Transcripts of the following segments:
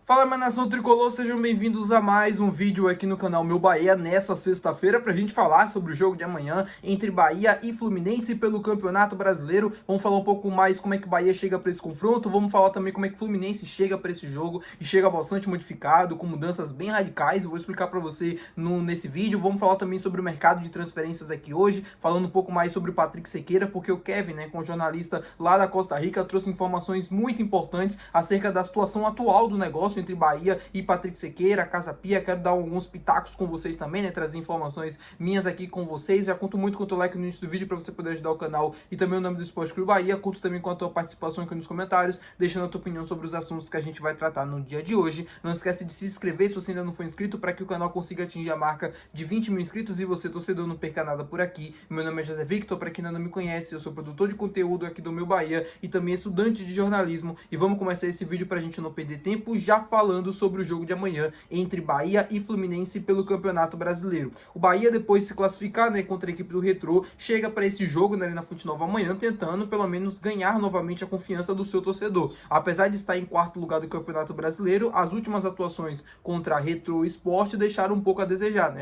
Fala, minha nação tricolor, sejam bem-vindos a mais um vídeo aqui no canal Meu Bahia nessa sexta-feira pra gente falar sobre o jogo de amanhã entre Bahia e Fluminense pelo Campeonato Brasileiro. Vamos falar um pouco mais como é que o Bahia chega para esse confronto, vamos falar também como é que o Fluminense chega para esse jogo e chega bastante modificado, com mudanças bem radicais. Eu vou explicar para você nesse vídeo. Vamos falar também sobre o mercado de transferências aqui hoje, falando um pouco mais sobre o Patrick Sequeira, porque o Kevin, com o jornalista lá da Costa Rica, trouxe informações muito importantes acerca da situação atual do negócio entre Bahia e Patrick Sequeira, Casa Pia. Quero dar alguns pitacos com vocês também, trazer informações minhas aqui com vocês. Já conto muito com o teu like no início do vídeo para você poder ajudar o canal e também o nome do Esporte Clube Bahia. Conto também com a tua participação aqui nos comentários, deixando a tua opinião sobre os assuntos que a gente vai tratar no dia de hoje. Não esquece de se inscrever se você ainda não for inscrito, para que o canal consiga atingir a marca de 20 mil inscritos e você, torcedor, não perca nada por aqui. Meu nome é José Victor, para quem ainda não me conhece, eu sou produtor de conteúdo aqui do Meu Bahia e também estudante de jornalismo. E vamos começar esse vídeo para a gente não perder tempo, já falando sobre o jogo de amanhã entre Bahia e Fluminense pelo Campeonato Brasileiro. O Bahia, depois de se classificar contra a equipe do Retrô, chega para esse jogo na Fonte Nova amanhã, tentando pelo menos ganhar novamente a confiança do seu torcedor. Apesar de estar em quarto lugar do Campeonato Brasileiro, as últimas atuações contra a Retrô Sport deixaram um pouco a desejar,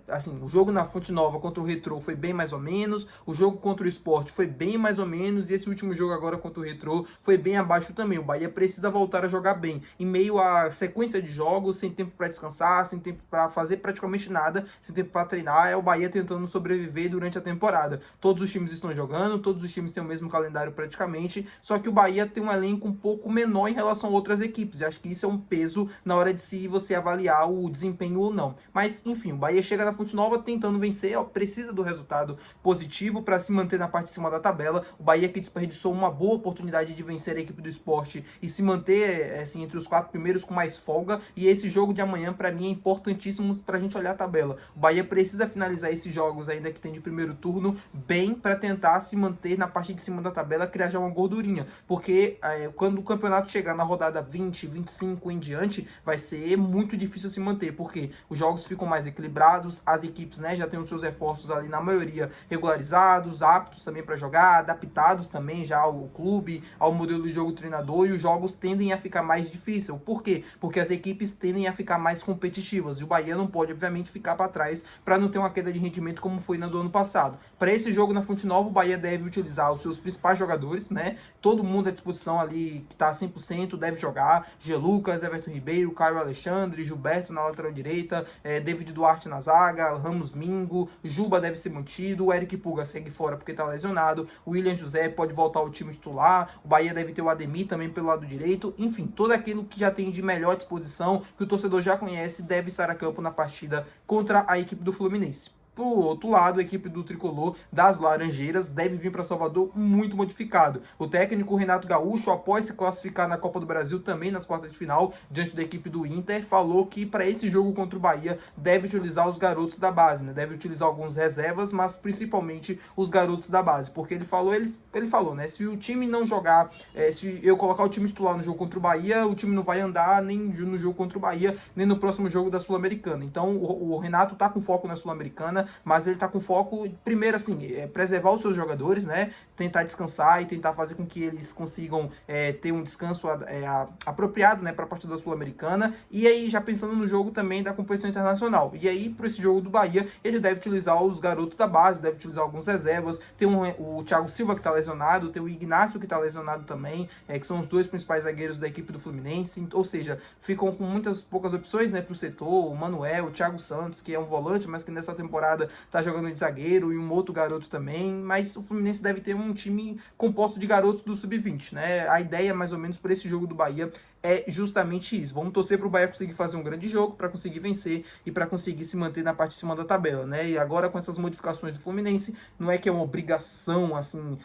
assim, o jogo na Fonte Nova contra o Retrô foi bem mais ou menos, o jogo contra o Sport foi bem mais ou menos, e esse último jogo agora contra o Retrô foi bem abaixo também. O Bahia precisa voltar a jogar bem, em meio a sequência de jogos, sem tempo para descansar, sem tempo para fazer praticamente nada, sem tempo para treinar. É o Bahia tentando sobreviver durante a temporada. Todos os times estão jogando, todos os times têm o mesmo calendário praticamente, só que o Bahia tem um elenco um pouco menor em relação a outras equipes. Eu acho que isso é um peso na hora de se você avaliar o desempenho ou não. Mas enfim, o Bahia chega na Fonte Nova tentando vencer, precisa do resultado positivo para se manter na parte de cima da tabela. O Bahia, que desperdiçou uma boa oportunidade de vencer a equipe do Sport e se manter assim, entre os 4 primeiros com mais folga. E esse jogo de amanhã, para mim, é importantíssimo para a gente olhar a tabela. O Bahia precisa finalizar esses jogos ainda que tem de primeiro turno bem, para tentar se manter na parte de cima da tabela, criar já uma gordurinha. Porque quando o campeonato chegar na rodada 20, 25 em diante, vai ser muito difícil se manter, porque os jogos ficam mais equilibrados, as equipes já têm os seus reforços ali, na maioria regularizados, aptos também para jogar, adaptados também já ao clube, ao modelo de jogo do treinador, e os jogos tendem a ficar mais difíceis. Por quê? Porque as equipes tendem a ficar mais competitivas, e o Bahia não pode, obviamente, ficar para trás para não ter uma queda de rendimento como foi na do ano passado. Para esse jogo na Fonte Nova, o Bahia deve utilizar os seus principais jogadores, todo mundo à disposição ali, que está 100%, deve jogar: G. Lucas, Everton Ribeiro, Caio Alexandre, Gilberto na lateral direita, David Duarte na zaga, Ramos Mingo, Juba deve ser mantido, o Eric Puga segue fora porque está lesionado, o William José pode voltar ao time titular, o Bahia deve ter o Ademir também pelo lado direito. Enfim, tudo aquilo que já tem de melhor disposição, que o torcedor já conhece, deve estar a campo na partida contra a equipe do Fluminense. Por outro lado, a equipe do Tricolor das Laranjeiras deve vir para Salvador muito modificado. O técnico Renato Gaúcho, após se classificar na Copa do Brasil também nas quartas de final, diante da equipe do Inter, falou que para esse jogo contra o Bahia deve utilizar os garotos da base, deve utilizar alguns reservas, mas principalmente os garotos da base, porque ele falou, se o time não jogar, se eu colocar o time titular no jogo contra o Bahia, o time não vai andar nem no jogo contra o Bahia, nem no próximo jogo da Sul-Americana. Então o Renato tá com foco na Sul-Americana, mas ele tá com foco, primeiro, assim, preservar os seus jogadores, tentar descansar e tentar fazer com que eles consigam ter um descanso apropriado, para a partida da Sul-Americana, e aí já pensando no jogo também da competição internacional. E aí, para esse jogo do Bahia, ele deve utilizar os garotos da base, deve utilizar alguns reservas. Tem o Thiago Silva, que tá lesionado, tem o Ignacio, que tá lesionado também, que são os dois principais zagueiros da equipe do Fluminense, ou seja, ficam com poucas opções, pro setor. O Manuel, o Thiago Santos, que é um volante, mas que nessa temporada tá jogando de zagueiro, e um outro garoto também. Mas o Fluminense deve ter um time composto de garotos do Sub-20, A ideia, mais ou menos, para esse jogo do Bahia é justamente isso. Vamos torcer para o Bahia conseguir fazer um grande jogo, para conseguir vencer e para conseguir se manter na parte de cima da tabela, E agora, com essas modificações do Fluminense, não é que é uma obrigação, assim,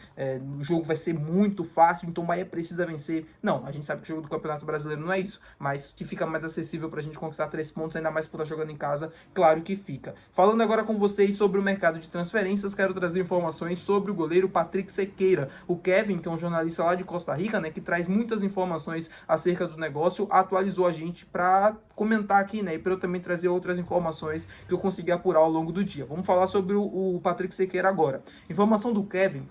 o jogo vai ser muito fácil, então o Bahia precisa vencer. Não, a gente sabe que o jogo do Campeonato Brasileiro não é isso, mas que fica mais acessível para a gente conquistar 3 pontos, ainda mais por estar jogando em casa, claro que fica. Falando agora com vocês sobre o mercado de transferências, quero trazer informações sobre o goleiro Patrick Sequeira. O Kevin, que é um jornalista lá de Costa Rica, que traz muitas informações acerca do negócio, atualizou a gente para comentar aqui, e para eu também trazer outras informações que eu consegui apurar ao longo do dia. Vamos falar sobre o Patrick Sequeira agora. Informação do Kevin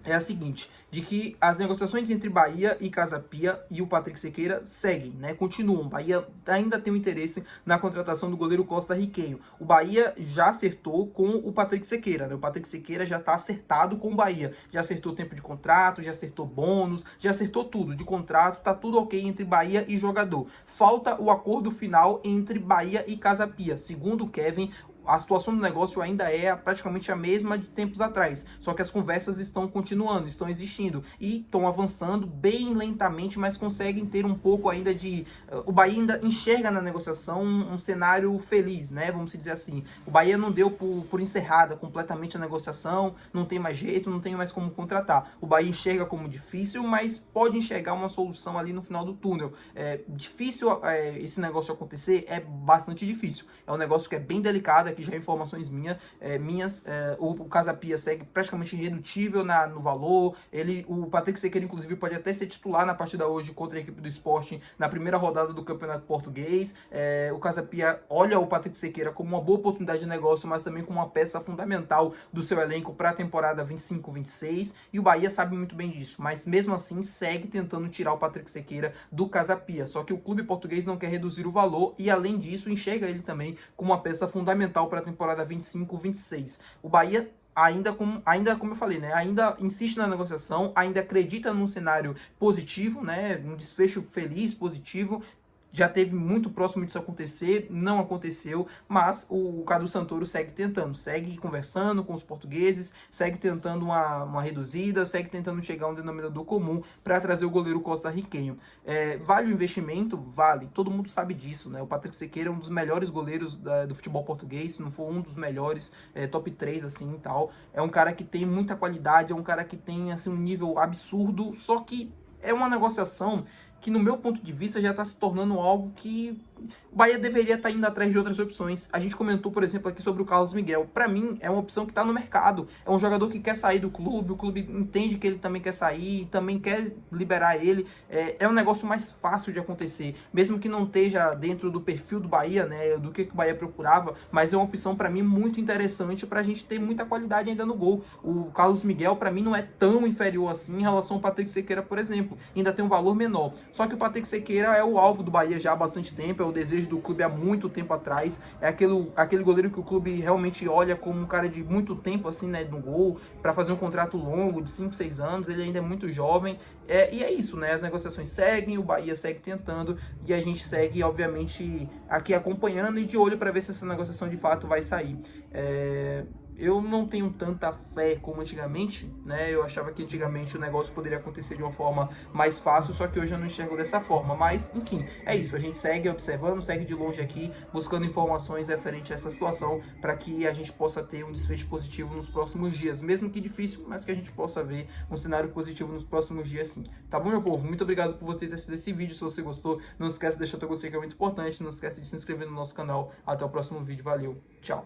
é a seguinte, de que as negociações entre Bahia e Casa Pia e o Patrick Sequeira seguem, né? Continuam. Bahia ainda tem um interesse na contratação do goleiro costarriquenho. O Bahia já acertou com o Patrick Sequeira, né? O Patrick Sequeira já está acertado com o Bahia. Já acertou tempo de contrato, já acertou bônus, já acertou tudo de contrato, tá tudo ok entre Bahia e jogador. Falta o acordo final entre Bahia e Casa Pia. Segundo o Kevin, a situação do negócio ainda é praticamente a mesma de tempos atrás, só que as conversas estão continuando, estão existindo e estão avançando bem lentamente, mas conseguem ter um pouco ainda de... O Bahia ainda enxerga na negociação um cenário feliz, né? Vamos dizer assim. O Bahia não deu por encerrada completamente a negociação, não tem mais jeito, não tem mais como contratar. O Bahia enxerga como difícil, mas pode enxergar uma solução ali no final do túnel. É difícil esse negócio acontecer, é bastante difícil. É um negócio que é bem delicado, aqui já informações minhas, o Casa Pia segue praticamente irredutível no valor, o Patrick Sequeira inclusive pode até ser titular na partida hoje contra a equipe do Sporting na primeira rodada do Campeonato Português. O Casa Pia olha o Patrick Sequeira como uma boa oportunidade de negócio, mas também como uma peça fundamental do seu elenco para a temporada 25-26, e o Bahia sabe muito bem disso, mas mesmo assim segue tentando tirar o Patrick Sequeira do Casa Pia, só que o clube português não quer reduzir o valor e além disso enxerga ele também como uma peça fundamental para a temporada 25-26. O Bahia ainda como eu falei, né, ainda insiste na negociação, ainda acredita num cenário positivo, né, um desfecho feliz, positivo. Já teve muito próximo disso acontecer, não aconteceu, mas o Cadu Santoro segue tentando, segue conversando com os portugueses, segue tentando uma reduzida, segue tentando chegar a um denominador comum para trazer o goleiro costarriquenho. Vale o investimento? Vale, todo mundo sabe disso, né? O Patrick Sequeira é um dos melhores goleiros do futebol português, se não for um dos melhores, top 3 assim e tal. É um cara que tem muita qualidade, é um cara que tem assim, um nível absurdo, só que é uma negociação que no meu ponto de vista já está se tornando algo que o Bahia deveria estar indo atrás de outras opções. A gente comentou, por exemplo, aqui sobre o Carlos Miguel. Para mim, é uma opção que está no mercado. É um jogador que quer sair do clube, o clube entende que ele também quer sair, também quer liberar ele. É um negócio mais fácil de acontecer, mesmo que não esteja dentro do perfil do Bahia, né, do que o Bahia procurava, mas é uma opção para mim muito interessante para a gente ter muita qualidade ainda no gol. O Carlos Miguel, para mim, não é tão inferior assim em relação ao Patrick Sequeira, por exemplo. Ainda tem um valor menor. Só que o Patrick Sequeira é o alvo do Bahia já há bastante tempo, é o desejo do clube há muito tempo atrás, é aquele goleiro que o clube realmente olha como um cara de muito tempo assim, né, no gol, para fazer um contrato longo de 5, 6 anos, ele ainda é muito jovem, e é isso, né, as negociações seguem, o Bahia segue tentando, e a gente segue, obviamente, aqui acompanhando e de olho para ver se essa negociação de fato vai sair. Eu não tenho tanta fé como antigamente, né? Eu achava que antigamente o negócio poderia acontecer de uma forma mais fácil, só que hoje eu não enxergo dessa forma. Mas, enfim, é isso. A gente segue observando, segue de longe aqui, buscando informações referentes a essa situação, para que a gente possa ter um desfecho positivo nos próximos dias. Mesmo que difícil, mas que a gente possa ver um cenário positivo nos próximos dias, sim. Tá bom, meu povo? Muito obrigado por você ter assistido esse vídeo. Se você gostou, não esquece de deixar o teu gostei, que é muito importante. Não esquece de se inscrever no nosso canal. Até o próximo vídeo. Valeu. Tchau.